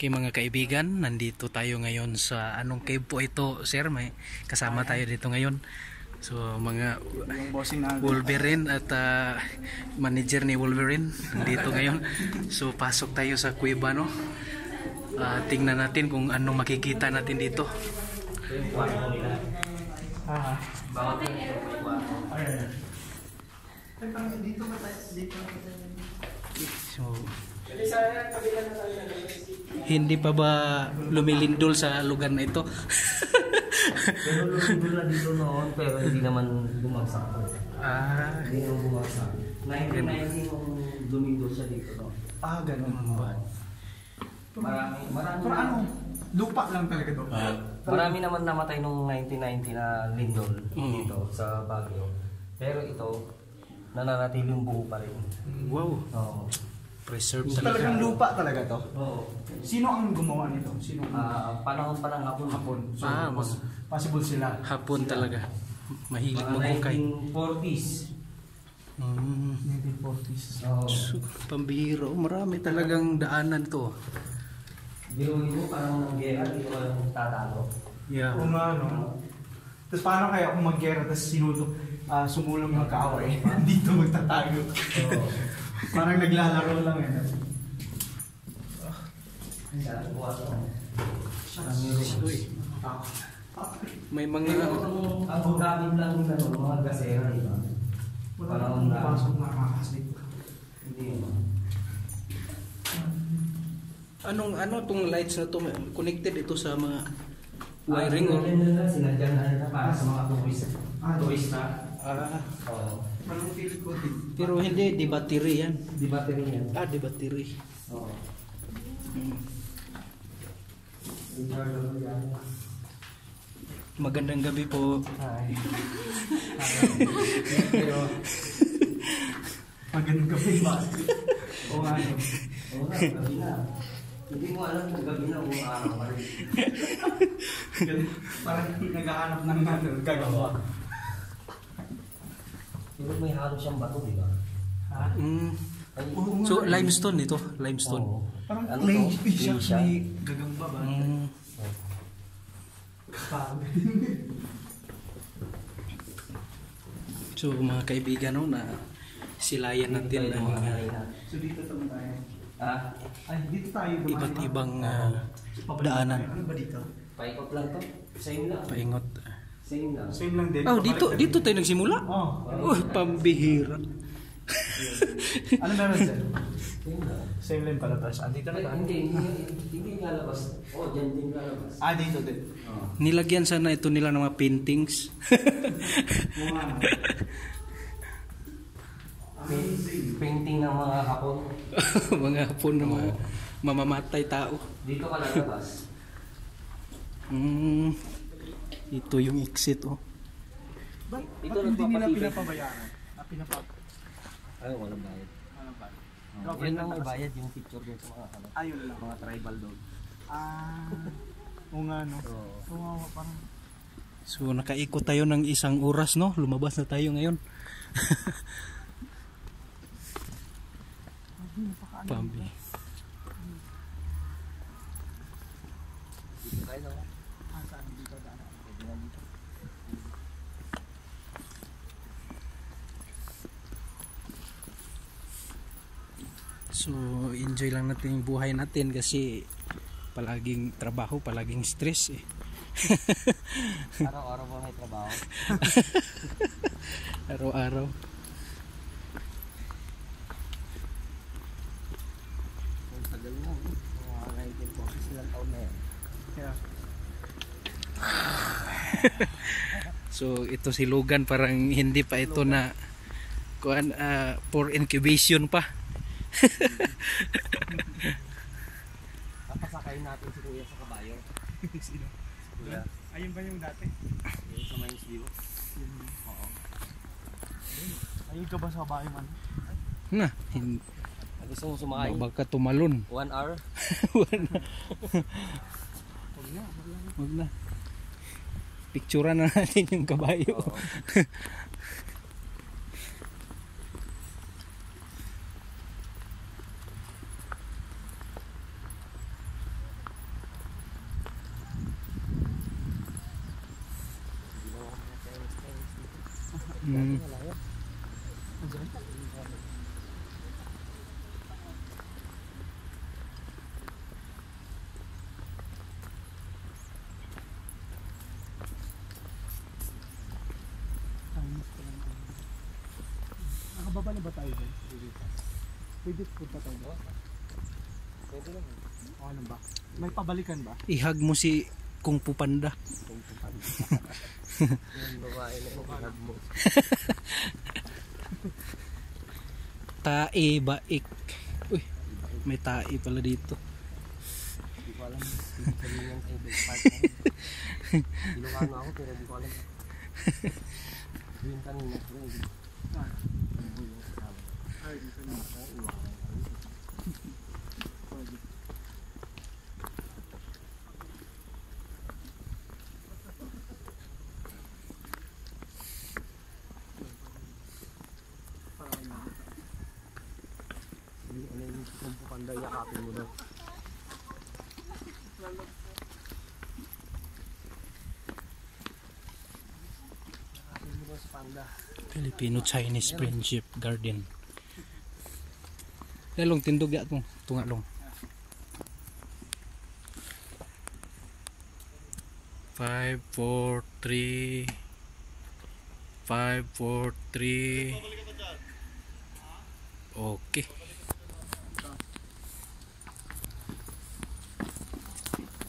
Okay mga kaibigan, nandito tayo ngayon sa anong cave po ito, sir? May kasama tayo dito ngayon. So mga Wolverine at manager ni Wolverine nandito ngayon. So pasok tayo sa kuweba, no? Tingnan natin kung ano makikita natin dito. So hindi pa ba lumilindol sa lugar na ito? Pero lumindol na dito noon, pero hindi naman bumagsak po. Hindi naman bumagsak. 1990 nung lumindol siya dito, no? Ganun ba? Marami. Pero ano? Lupa lang talaga doon. Marami naman namatay nung 1990 na lindol dito sa Baguio. Pero ito, nananatiling buo pa rin. Wow. Oo. Preserve Talagang lupa talaga to. Oo. Sino ang gumawa nito? Sino Panahon pa ng hapon. So, possible sila. Hapon talaga. Mahilig Mga maghukay. 1940s. 1940s. Oo. So, pambihira. Marami talagang daanan to. Biruin mo, panahon ng gera, dito ka lang tatalo. Yeah. Kung ano. Tapos paano kaya kung mag-gera tapos sumulong yung kaaway? Dito magtatago. Oo. Parang naglalaro lang eh. May mga Ang gamit lang nila ng mga gasera, di ba? Panahon na. Pasok na makakaslit. Hindi mo. ano tong lights na to connected ito sa mga wiring or Sinadyan na nila para sa mga turista. Oo. Parang feel ko din. pero hindi di battery yan. Di battery yan. Di battery. Oo. Magandang gabi po. Ay. Pero magandang gabi ba? O nga no? Oo nga, gabi na. Hindi mo alam kung gabi na o araw pa rin. Parang naghahanap ng gagawa. Pero may halo siyang bato, di ba? Ay, So limestone ito, limestone. oo. Parang Ano clay to? siya, Clay siya. may gagamba ba? So mga kaibigan, no, na silayan natin ang mga So dito naman tayo. Ay, dito tayo. iba't ibang daanan. Ano ba dito? Paikot lang to. Same lang. Paingot. Same lang. Same lang din. Dito tayo nagsimula. Oh. Pambihira. Ano meron dyan? Same lang. Same lang palabas. Dito na tayo. Hindi lalabas. Oh, dyan din lalabas. Dito din. Nilagyan sana ito nila ng mga paintings. Painting ng mga hapon. Mga hapon na mga mamamatay tao. Dito ka lalabas. Ito yung exit, oh. Ba't Ito hindi nila nagpapatibay. pinapabayaan? Ay, walang bayad. Walang bayad. Yan lang may bayad yung picture dun sa mga Ayun lang. mga tribal doon. Oo nga no. Oo. Oo nga parang. So nakaikot tayo ng 1 oras, no? Lumabas na tayo ngayon. Pambi. Dito tayo lang. Saan dito daan? Pwede na dito. So enjoy lang natin yung buhay natin kasi palaging trabaho, palaging stress eh. Araw-araw mo may trabaho. Araw-araw. Ang tagal mo. Mga 1940s silang taon na yan. Yeah. So ito si Logan parang hindi pa ito na kuan for incubation pa. Papasakayin natin si Kuya sa kabayo. Sino? Kuya. Ayun ba yung dati? Yung sa Mines View. Oo. Ayun ka ba sa bahay man? Na, Gusto mo sumakay? baka tumalon. 1 hour? Wag na. Picturean na natin yung kabayo. Oo. Mm. Nakababa na ba tayo dyan? Pwede punta tayo ba? Pwede lang. Ano ba? May pabalikan ba? Ihag mo si Kung Fu Panda. Yung babae na ilag mo. Tae baik. Uy, may tae pala dito. Hindi ko alam. Hindi sabihin yan sa ibig part. Ilocano ako pero hindi ko alam. Yung kanina. Ano yung Kung Fu Panda, yakapin mo daw. Yakapin mo daw si Panda. Filipino-Chinese Friendship Garden. Lalong tindog ya itong tunga long. 5, 4, 3 5, 4, 3. Okay.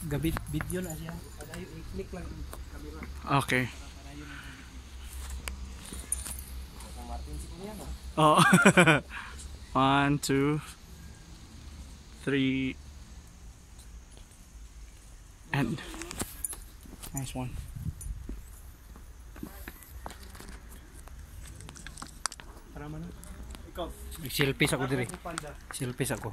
Gabi video na siya. I-click lang yung camera. Okay. Oh. 1, 2, 3. And nice one. Tara man. Ikaw. Selfies ako dire. Selfies ako.